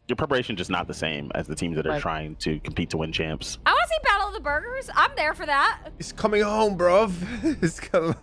your preparation just not the same as the teams that are trying to compete to win champs. I want to see Battle of the Burgers. I'm there for that. It's coming home, bro. It's coming.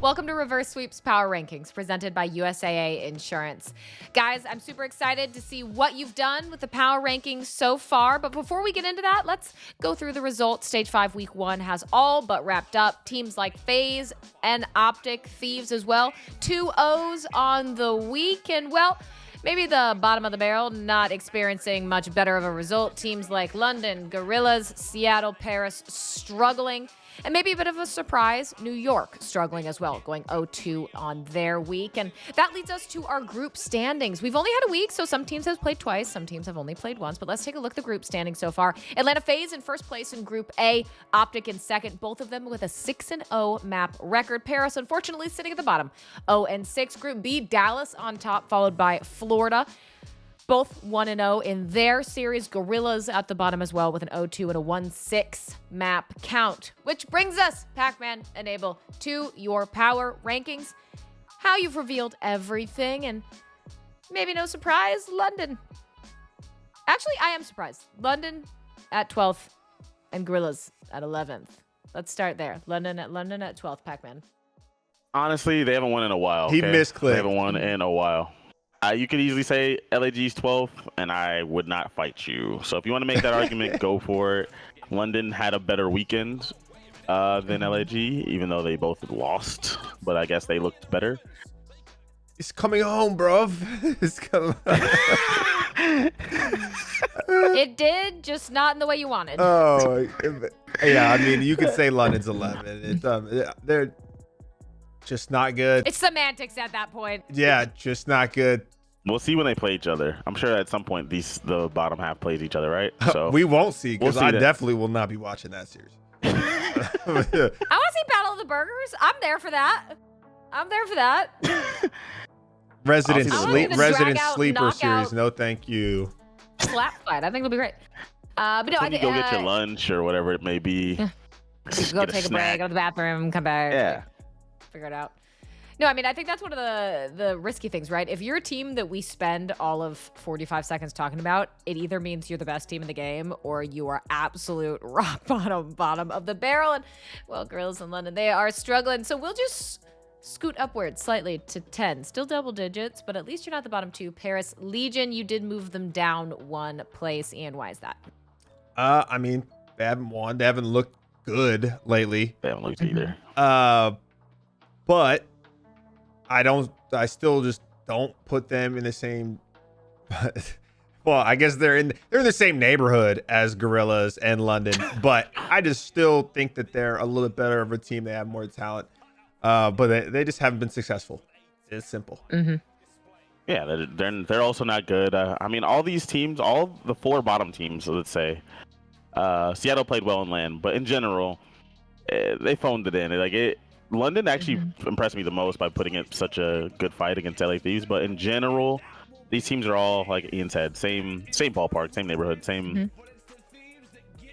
Welcome to Reverse Sweeps Power Rankings, presented by USAA Insurance. Guys, I'm super excited to see what you've done with the power rankings so far. But before we get into that, let's go through the results. Stage 5 Week 1 has all but wrapped up. Teams like FaZe and OpTic, Thieves as well. 2 O's on the week. And, well, maybe the bottom of the barrel, not experiencing much better of a result. Teams like London, Gorillas, Seattle, Paris struggling. And maybe a bit of a surprise, New York struggling as well, going 0-2 on their week. And that leads us to our group standings. We've only had a week, so some teams have played twice, some teams have only played once. But let's take a look at the group standings so far. Atlanta FaZe in first place in Group A, OpTic in second, both of them with a 6-0 map record. Paris, unfortunately, sitting at the bottom, 0-6. Group B, Dallas on top, followed by Florida. Both 1-0 in their series. Gorillas at the bottom as well with an 0-2 and a 1-6 map count. Which brings us, Pacman Enable, to your power rankings. How you've revealed everything, and maybe no surprise, London. Actually, I am surprised. London at 12th and Gorillas at 11th. Let's start there. London at 12th, Pacman. Honestly, they haven't won in a while. He misclicked. They haven't won in a while. You could easily say LAG's 12th, and I would not fight you. So if you want to make that argument, go for it. London had a better weekend than LAG, even though they both lost. But I guess they looked better. It's coming home, bro. It's coming. It did, just not in the way you wanted. Oh, yeah. I mean, you could say London's 11. They're just not good. It's semantics at that point. Yeah, just not good. We'll see when they play each other. I'm sure at some point the bottom half plays each other, right? So we won't see, because we'll I definitely will not be watching that series. I want to see Battle of the Burgers. I'm there for that. Resident sleeper knockout. series. No, thank you. Slap fight. I think it'll be great. But no, I think go get your lunch or whatever it may be. Go take a break, go to the bathroom, come back. Yeah. Figure it out. No, I mean, I think that's one of the risky things, right? If you're a team that we spend all of 45 seconds talking about, it either means you're the best team in the game or you are absolute rock bottom of the barrel. And, well, Gorillas in London, they are struggling. So we'll just scoot upwards slightly to 10. Still double digits, but at least you're not the bottom two. Paris, Legion, you did move them down one place. Ian, why is that? I mean, they haven't won. They haven't looked good lately. They haven't looked either. But I still just don't put them in the same. Well, I guess they're in the same neighborhood as Gorillas and London, but I just still think that they're a little bit better of a team. They have more talent, but they just haven't been successful. It's simple. Mm-hmm. Yeah, they're also not good. I mean, all these teams, all the 4 bottom teams, let's say, Seattle played well in LAN, but in general, they phoned it in. London actually impressed me the most by putting up such a good fight against LA Thieves, but in general, these teams are all, like Ian said, same ballpark, same neighborhood, same.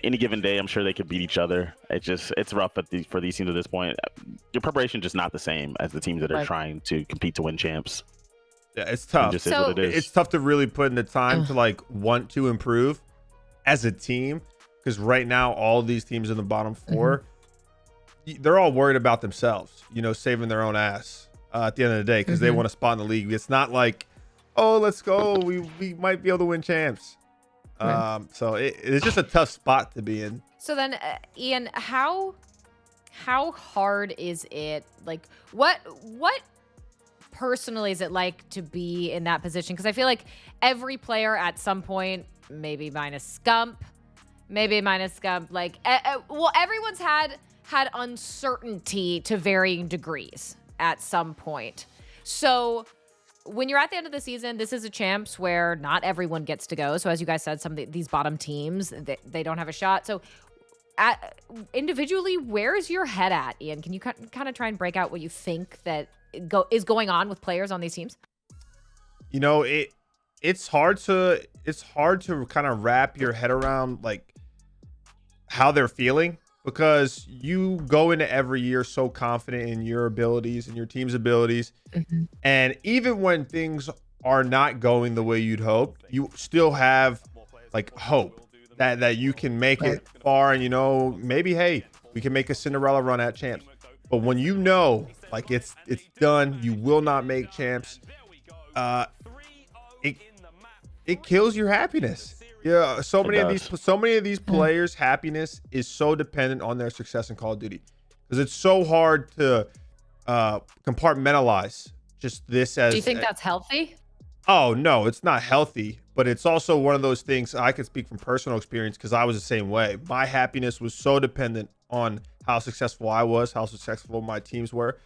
Any given day, I'm sure they could beat each other. It's rough for these teams at this point. Your preparation just not the same as the teams that are trying to compete to win champs. Yeah, it's tough. Just is what it is. It's tough to really put in the time to want to improve as a team, because right now all these teams in the bottom 4. They're all worried about themselves, saving their own ass at the end of the day, because they want a spot in the league. It's not like, oh, let's go, we might be able to win champs. So it's just a tough spot to be in. So then, Ian, how hard is it? Like, what personally is it like to be in that position? Because I feel like every player at some point, maybe minus Scump, like, well, everyone's had uncertainty to varying degrees at some point. So when you're at the end of the season, this is a champs where not everyone gets to go. So as you guys said, some of these bottom teams, they don't have a shot. So individually, where's your head at, Ian? Can you kind of try and break out what you think that is going on with players on these teams? It's hard to kind of wrap your head around like how they're feeling, because you go into every year so confident in your abilities and your team's abilities. And even when things are not going the way you'd hope, you still have like hope that you can make it far, and maybe, hey, we can make a Cinderella run at champs. But when like it's done, you will not make champs, it kills your happiness. Yeah, so many of these players' happiness is so dependent on their success in Call of Duty, because it's so hard to compartmentalize just this as. Do you think that's healthy? Oh no, it's not healthy, but it's also one of those things. I can speak from personal experience because I was the same way. My happiness was so dependent on how successful I was, how successful my teams were.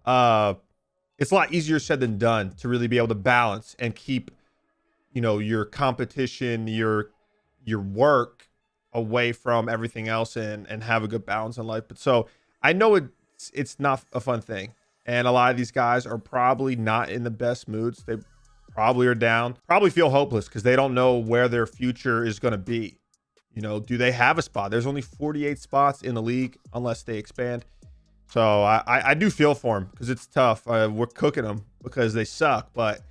It's a lot easier said than done to really be able to balance and keep your competition, your work away from everything else, and have a good balance in life. But so I know it's not a fun thing, and a lot of these guys are probably not in the best moods. They probably are down, probably feel hopeless because they don't know where their future is going to be. Do they have a spot? There's only 48 spots in the league unless they expand. So I do feel for them because it's tough. We're cooking them because they suck, but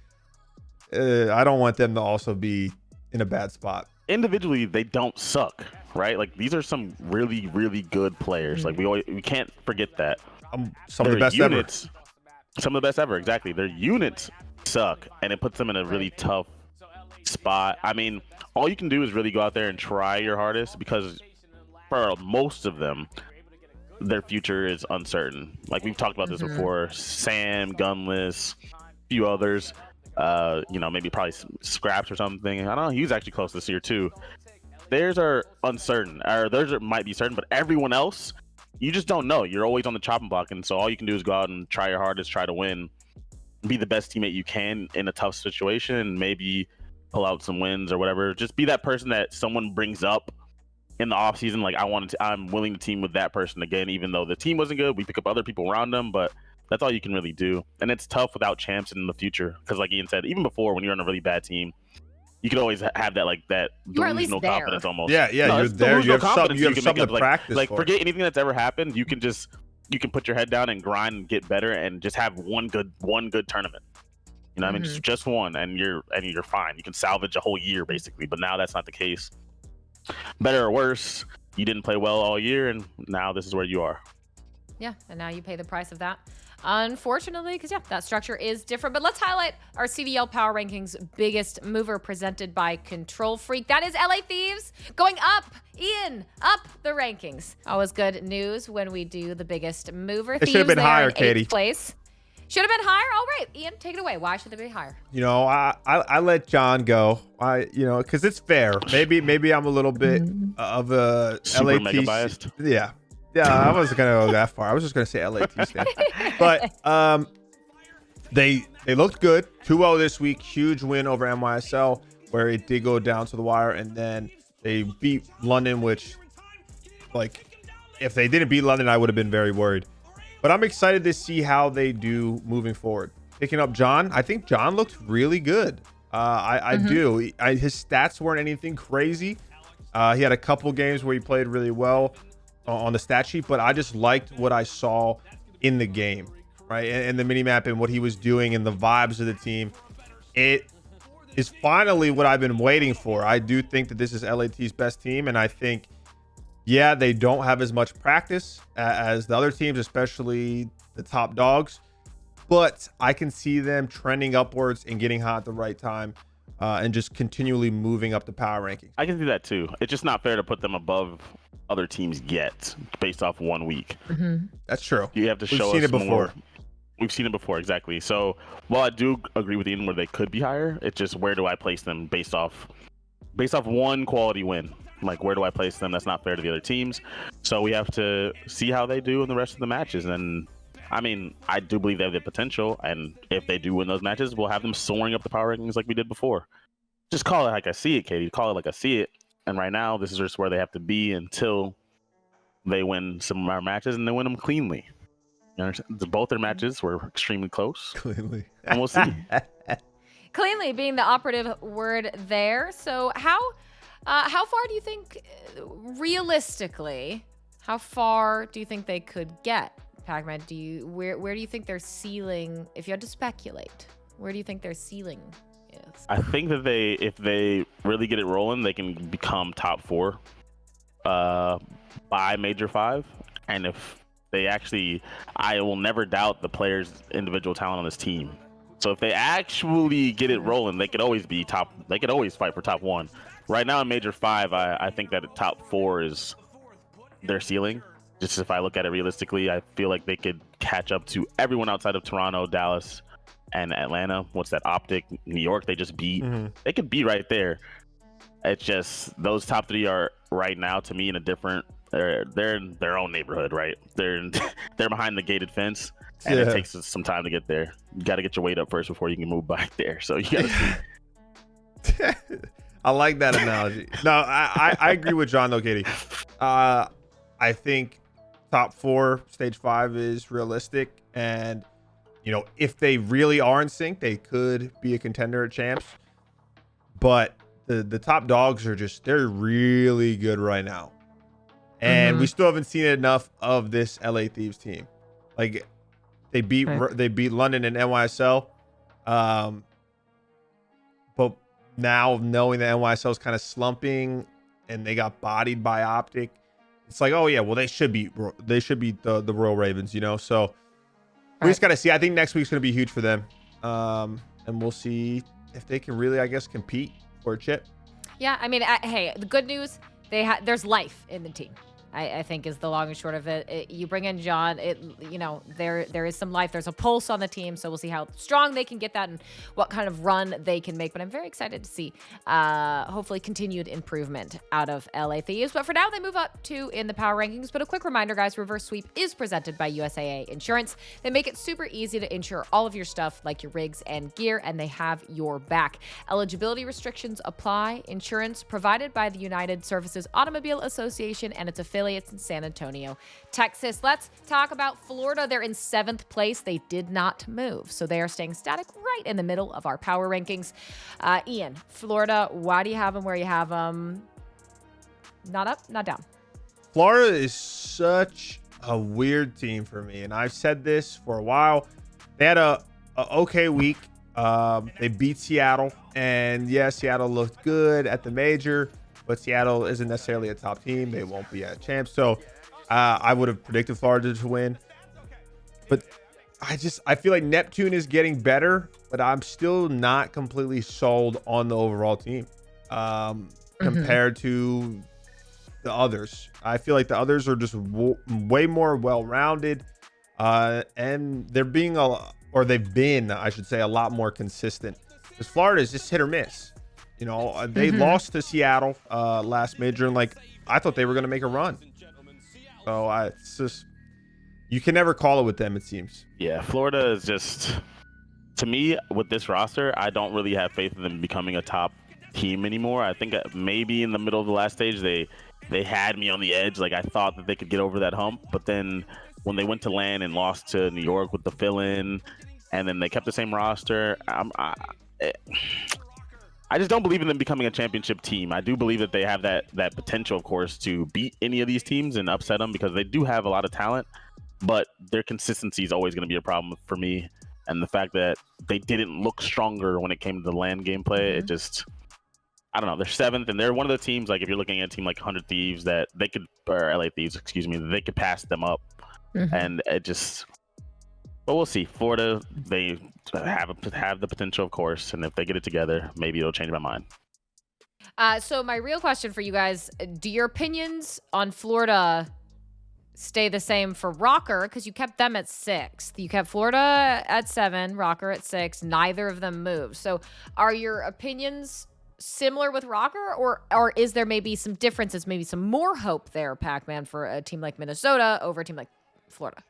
I don't want them to also be in a bad spot. Individually, they don't suck, right? Like, these are some really, really good players. Like, we can't forget that. Some of the best units, ever. Some of the best ever, exactly. Their units suck, and it puts them in a really tough spot. I mean, all you can do is really go out there and try your hardest, because for most of them, their future is uncertain. Like, we've talked about this before. Sam, Gunless, a few others. Maybe probably Scraps or something. I don't know. He was actually close this year too. Theirs are uncertain, or theirs might be certain, but everyone else, you just don't know. You're always on the chopping block, and so all you can do is go out and try your hardest, try to win, be the best teammate you can in a tough situation, and maybe pull out some wins or whatever. Just be that person that someone brings up in the off season. Like, I'm willing to team with that person again, even though the team wasn't good. We pick up other people around them, but that's all you can really do. And it's tough without champs in the future, because like Ian said, even before, when you're on a really bad team, you could always have that, like, that delusional confidence almost. Yeah, no, you're there. You have something to like, practice like for. Forget anything that's ever happened. You can put your head down and grind and get better, and just have one good tournament. I mean, just one, and you're fine. You can salvage a whole year basically. But now that's not the case. Better or worse, you didn't play well all year, and now this is where you are. Yeah, and now you pay the price of that, unfortunately, because that structure is different. But let's highlight our CDL Power Rankings biggest mover, presented by Control Freak. That is LA Thieves, going up, Ian, up the rankings. Always good news when we do the biggest mover. It should have been higher, Katie. Place. Should have been higher. All right, Ian, take it away. Why should they be higher? I let John go. Because it's fair. Maybe I'm a little bit of a Super mega biased. Yeah. I wasn't gonna go that far. I was just gonna say LAT stand. But they looked good. 2-0 this week. Huge win over NYSL, where it did go down to the wire, and then they beat London, which, like, if they didn't beat London, I would have been very worried. But I'm excited to see how they do moving forward. Picking up John, I think John looked really good. I do. His stats weren't anything crazy. He had a couple games where he played really well on the stat sheet, but I just liked what I saw in the game, right? And the minimap and what he was doing and the vibes of the team. It is finally what I've been waiting for. I do think that this is LAT's best team, and I think, yeah, they don't have as much practice as the other teams, especially the top dogs, but I can see them trending upwards and getting hot at the right time, and just continually moving up the power rankings. I can see that too. It's just not fair to put them above other teams yet, based off 1 week. That's true. You have to show us more. We've seen it before, exactly. So while I do agree with Ian where they could be higher, it's just, where do I place them based off one quality win? Like, where do I place them? That's not fair to the other teams. So we have to see how they do in the rest of the matches. And I mean, I do believe they have the potential, and if they do win those matches, we'll have them soaring up the power rankings like we did before. Just call it like I see it, Katie. Call it like I see it. And right now, this is just where they have to be until they win some of our matches, and they win them cleanly. You understand? Both their matches were extremely close. Cleanly. And we'll see. Cleanly being the operative word there. So how far do you think, realistically, how far do you think they could get, Pacman? Where do you think their ceiling, if you had to speculate, where do you think their ceiling I think that if they really get it rolling, they can become top 4 by Major 5. And if they actually, I will never doubt the players' individual talent on this team. So if they actually get it rolling, they could always be top. They could always fight for top 1. Right now in Major 5, I think that top 4 is their ceiling. Just if I look at it realistically, I feel like they could catch up to everyone outside of Toronto, Dallas, and Atlanta. What's that? OpTic, New York. They just beat. They could be right there. It's just those top 3 are right now to me in a different. They're in their own neighborhood, right? They're behind the gated fence. And it takes us some time to get there. You got to get your weight up first before you can move back there. So you got to see. I like that analogy. No, I agree with John though, Katie. I think top 4 stage 5 is realistic, and if they really are in sync, they could be a contender at champs. But the top dogs are they're really good right now, and we still haven't seen enough of this LA Thieves team. Like. They beat London and NYSL, but now knowing that NYSL is kind of slumping and they got bodied by OpTic, it's like, oh yeah, well they should beat the Royal Ravens, So we just got to see. I think next week's going to be huge for them, and we'll see if they can really, I guess, compete for a chip. Yeah, I mean, hey, the good news, there's life in the team. I think is the long and short of it. You bring in John, there is some life. There's a pulse on the team, so we'll see how strong they can get that and what kind of run they can make. But I'm very excited to see hopefully continued improvement out of LA Thieves. But for now, they move up 2 in the power rankings. But a quick reminder, guys, Reverse Sweep is presented by USAA Insurance. They make it super easy to insure all of your stuff like your rigs and gear, and they have your back. Eligibility restrictions apply. Insurance provided by the United Services Automobile Association and its affiliates in San Antonio, Texas. Let's talk about Florida. They're in 7th place. They did not move, so they are staying static right in the middle of our power rankings. Ian, Florida, why do you have them where you have them? Not up, not down. Florida is such a weird team for me, and I've said this for a while. They had a okay week. They beat Seattle, and yeah, Seattle looked good at the major. But Seattle isn't necessarily a top team. They won't be at champs. So I would have predicted Florida to win. But I feel like Neptune is getting better, but I'm still not completely sold on the overall team compared to the others. I feel like the others are just way more well-rounded, and they've been, I should say, a lot more consistent. Because Florida is just hit or miss. They lost to Seattle last major, and I thought they were going to make a run. So it's just, you can never call it with them, it seems. Yeah, Florida is just, to me, with this roster, I don't really have faith in them becoming a top team anymore. I think maybe in the middle of the last stage, they had me on the edge. I thought that they could get over that hump, but then when they went to LAN and lost to New York with the fill-in, and then they kept the same roster, I just don't believe in them becoming a championship team. I do believe that they have that potential, of course, to beat any of these teams and upset them because they do have a lot of talent, but their consistency is always going to be a problem for me. And the fact that they didn't look stronger when it came to the LAN gameplay, it just, I don't know. They're 7th, and they're one of the teams, if you're looking at a team like 100 Thieves, that they could, or LA Thieves, excuse me, they could pass them up. And it just, but we'll see. Florida, they have the potential, of course, and if they get it together, maybe it'll change my mind. So my real question for you guys, do your opinions on Florida stay the same for ROKKR? Because you kept them at 6th. You kept Florida at 7, ROKKR at 6. Neither of them moved. So are your opinions similar with ROKKR, or is there maybe some differences, maybe some more hope there, Pacman, for a team like Minnesota over a team like Florida?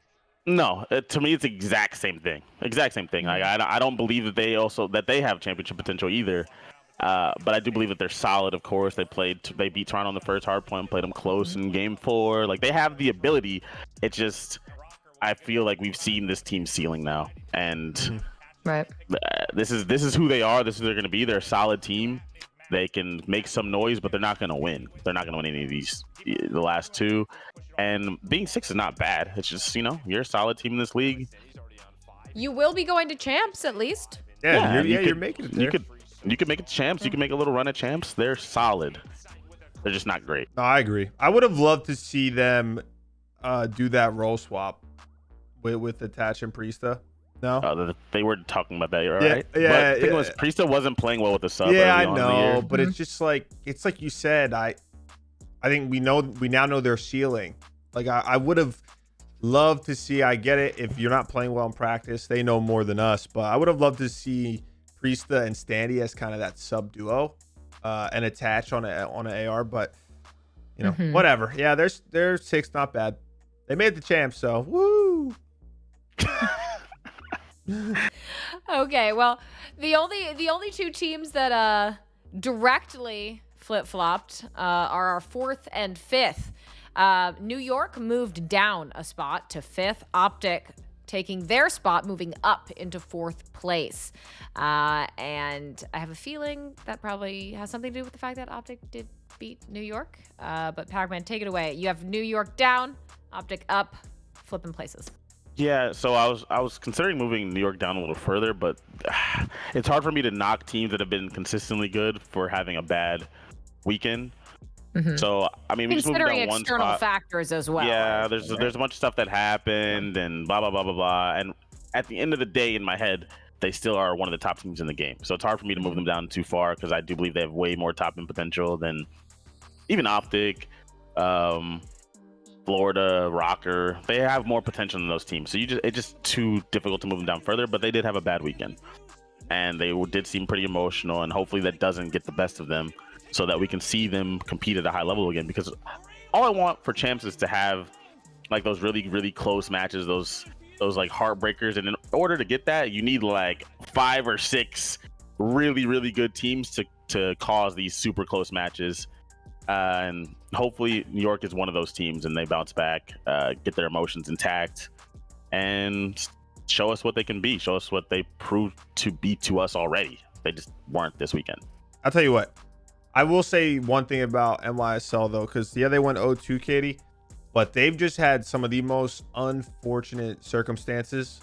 No, to me, it's the exact same thing. Exact same thing. I don't believe that they have championship potential either. But I do believe that they're solid. Of course, they beat Toronto on the first hard point, played them close in Game 4. They have the ability. It's just, I feel like we've seen this team's ceiling now, and this is who they are. This is who they're going to be. They're a solid team. They can make some noise, but they're not going to win. They're not going to win any of the last 2. And being 6 is not bad. It's just, you're a solid team in this league. You will be going to champs at least. Yeah, you're making it there. You can make it to champs. You can make a little run at champs. They're solid. They're just not great. No, I agree. I would have loved to see them do that role swap with Attach and Priesta. No, They were talking about that, right? Yeah. But the thing was, Priesta wasn't playing well with the sub. Yeah, I early on in the know, year. but it's just like you said. I think we now know their ceiling. Like I would have loved to see. I get it if you're not playing well in practice, they know more than us. But I would have loved to see Priesta and Standy as kind of that sub duo, and Attach on an AR. But you know, whatever. Yeah, their 6 not bad. They made the champs, so woo. Okay, well, the only 2 teams that directly flip-flopped are our 4th and 5th. New York moved down a spot to 5th. OpTic taking their spot, moving up into 4th place. And I have a feeling that probably has something to do with the fact that OpTic did beat New York. But Pacman, take it away. You have New York down, OpTic up, flipping places. Yeah, so I was considering moving New York down a little further, but it's hard for me to knock teams that have been consistently good for having a bad weekend. So I mean, we just moved considering down one external spot. factors as well. Yeah, there's a bunch of stuff that happened and blah blah blah blah blah. And at the end of the day, in my head, they still are one of the top teams in the game. So it's hard for me to move them down too far because I do believe they have way more top end potential than even OpTic. Florida, ROKKR, they have more potential than those teams. So it's just too difficult to move them down further, but they did have a bad weekend. And they did seem pretty emotional, and hopefully that doesn't get the best of them so that we can see them compete at a high level again. Because all I want for champs is to have like those really, really close matches, those like heartbreakers. And in order to get that, you need like 5 or 6 really, really good teams to cause these super close matches. And hopefully New York is one of those teams and they bounce back, get their emotions intact, and show us what they can be. Show us what they proved to be to us already. They just weren't this weekend. I'll tell you what. I will say one thing about NYSL though, because yeah, they went 0-2, Katie, but they've just had some of the most unfortunate circumstances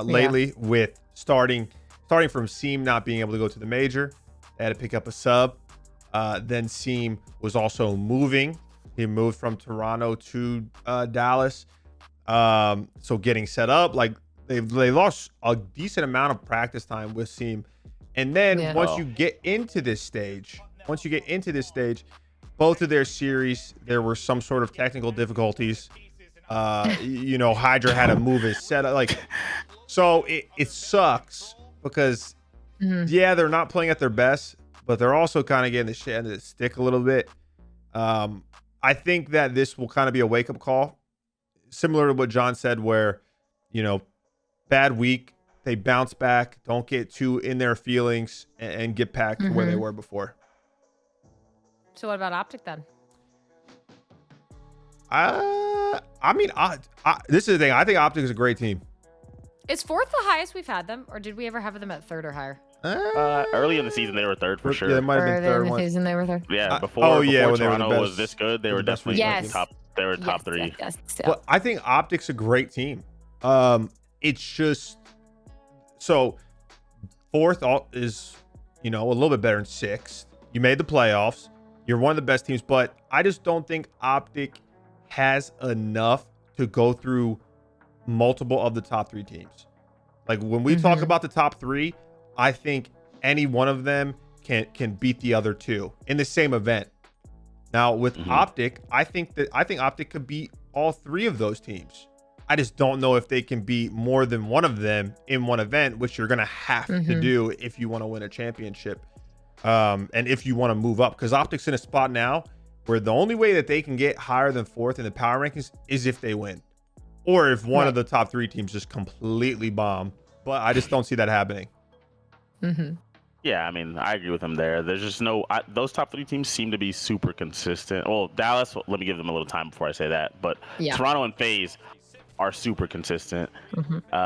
lately with starting from Seam not being able to go to the major. They had to pick up a sub. Then Seam was also moving. He moved from Toronto to Dallas. So getting set up, like they lost a decent amount of practice time with Seam. And then once you get into this stage, both of their series, there were some sort of technical difficulties. Hydra had to move his setup. Like, so it sucks because they're not playing at their best, but they're also kind of getting the shit end of the stick a little bit. I think that this will kind of be a wake-up call, similar to what John said, where, bad week, they bounce back, don't get too in their feelings, and get back to where they were before. So what about OpTic then? This is the thing. I think OpTic is a great team. Is 4th the highest we've had them, or did we ever have them at 3rd or higher? Early in the season, they were 3rd for sure. Yeah, it might have been Early 3rd in the one. season, they were 3rd. Yeah, before when they were Toronto the was best- this good, they were the best definitely Yes. top. They were top 3. Yes. Well, I think OpTic's a great team. It's just so 4th is a little bit better than 6th. You made the playoffs. You're one of the best teams, but I just don't think OpTic has enough to go through multiple of the top 3 teams. Like when we talk about the top 3, I think any one of them can beat the other 2 in the same event. Now with OpTic, I think OpTic could beat all 3 of those teams. I just don't know if they can beat more than one of them in one event, which you're gonna have to do if you want to win a championship, and if you want to move up. Because OpTic's in a spot now where the only way that they can get higher than 4th in the power rankings is if they win, or if one of the top 3 teams just completely bomb. But I just don't see that happening. Yeah, I mean, I agree with him there. There's just those top 3 teams seem to be super consistent. Well, Dallas, let me give them a little time before I say that. But Toronto and FaZe are super consistent,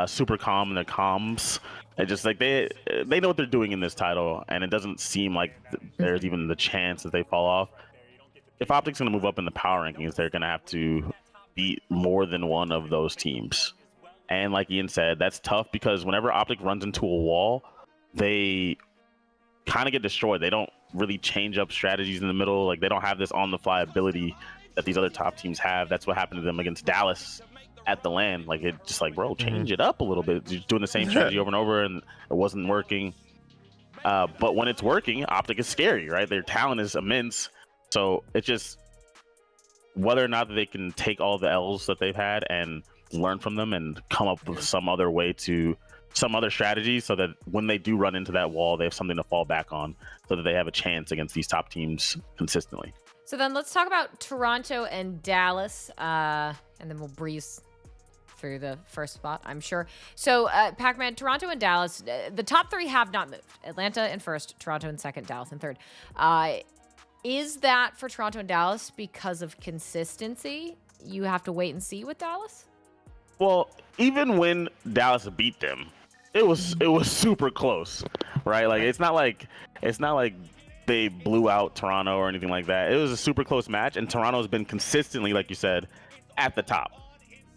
super calm in their comms. It's just like they know what they're doing in this title, and it doesn't seem like there's even the chance that they fall off. If OpTic's going to move up in the power rankings, they're going to have to beat more than one of those teams. And like Ian said, that's tough because whenever OpTic runs into a wall, they kind of get destroyed. They don't really change up strategies in the middle. Like, they don't have this on-the-fly ability that these other top teams have. That's what happened to them against Dallas at the LAN. Like, it just like, bro, change it up a little bit. You're doing the same strategy over and over, and it wasn't working. But when it's working, OpTic is scary, right? Their talent is immense. So it's just whether or not they can take all the L's that they've had and learn from them and come up with some other way to some other strategy so that when they do run into that wall, they have something to fall back on so that they have a chance against these top teams consistently. So then let's talk about Toronto and Dallas, and then we'll breeze through the first spot, I'm sure. So, Pacman, Toronto and Dallas, the top three have not moved. Atlanta in first, Toronto in second, Dallas in third. Is that for Toronto and Dallas because of consistency? You have to wait and see with Dallas? Well, even when Dallas beat them, it was super close, right? Like, it's not like they blew out Toronto or anything like that. It was a super close match, and Toronto's been consistently, like you said, at the top.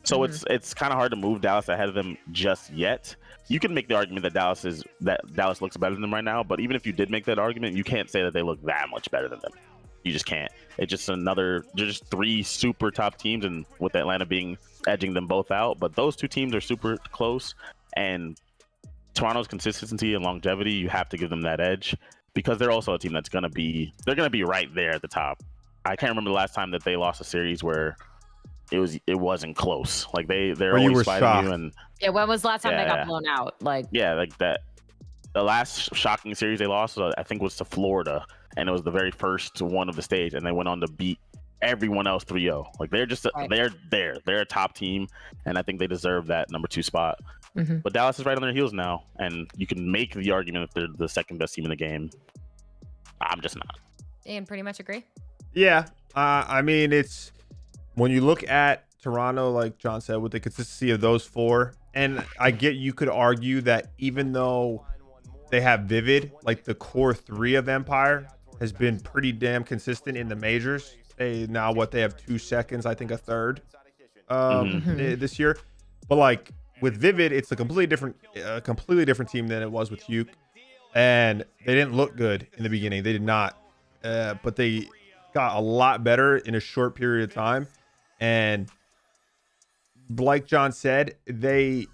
So it's kind of hard to move Dallas ahead of them just yet. You can make the argument that Dallas looks better than them right now, but even if you did make that argument, you can't say that they look that much better than them. You just can't. It's just they're just three super top teams, and with Atlanta edging them both out. But those two teams are super close, and Toronto's consistency and longevity, you have to give them that edge because they're also a team that's gonna be right there at the top. I can't remember the last time that they lost a series where it wasn't close. Like they're always fighting you. And yeah, when was the last time they got blown out? Like that. The last shocking series they lost, I think, was to Florida, and it was the very first one of the stage, and they went on to beat everyone else 3-0. Like they're just they're a top team, and I think they deserve that number 2 spot. But Dallas is right on their heels now, and you can make the argument that they're the second best team in the game. I'm just not. Ian, pretty much agree. Yeah, I mean, it's when you look at Toronto, like John said, with the consistency of those four, and I get you could argue that even though they have Vivid, like the core 3 of Empire has been pretty damn consistent in the majors. They have 2 seconds, I think a third this year. But like with Vivid, it's a completely different team than it was with Hugh. And they didn't look good in the beginning. They did not. But they got a lot better in a short period of time. And like John said, they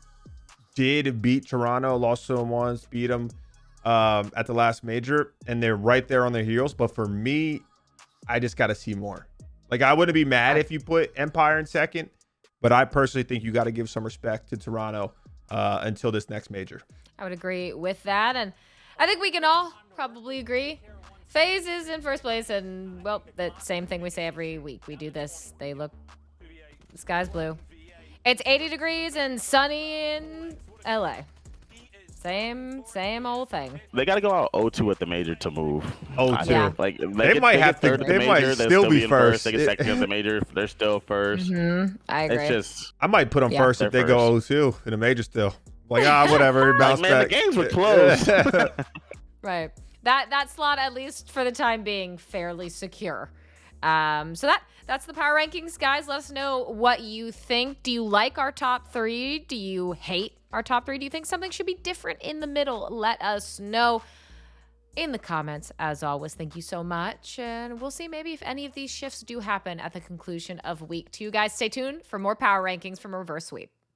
did beat Toronto, lost to them once, beat them at the last major, and they're right there on their heels. But for me, I just got to see more. Like, I wouldn't be mad if you put Empire in second, but I personally think you got to give some respect to Toronto until this next major. I would agree with that, and I think we can all probably agree. FaZe is in first place, and well, that same thing we say every week. We do this. The sky's blue. It's 80 degrees and sunny in LA. Same old thing. They got to go out 0-2 at the major to move. 0-2. Yeah. Like they might still be first. They get second at the major. They're still first. I agree. It's just I might put them first if they go 0-2 in the major still. Like, whatever. Bounce man, back. the games were close. Right. That slot, at least for the time being, fairly secure. So that's the power rankings, guys. Let us know what you think. Do you like our top 3? Do you hate our top 3? Do you think something should be different in the middle? Let us know in the comments. As always, thank you so much, and we'll see maybe if any of these shifts do happen at the conclusion of week 2. Guys, stay tuned for more power rankings from Reverse Sweep.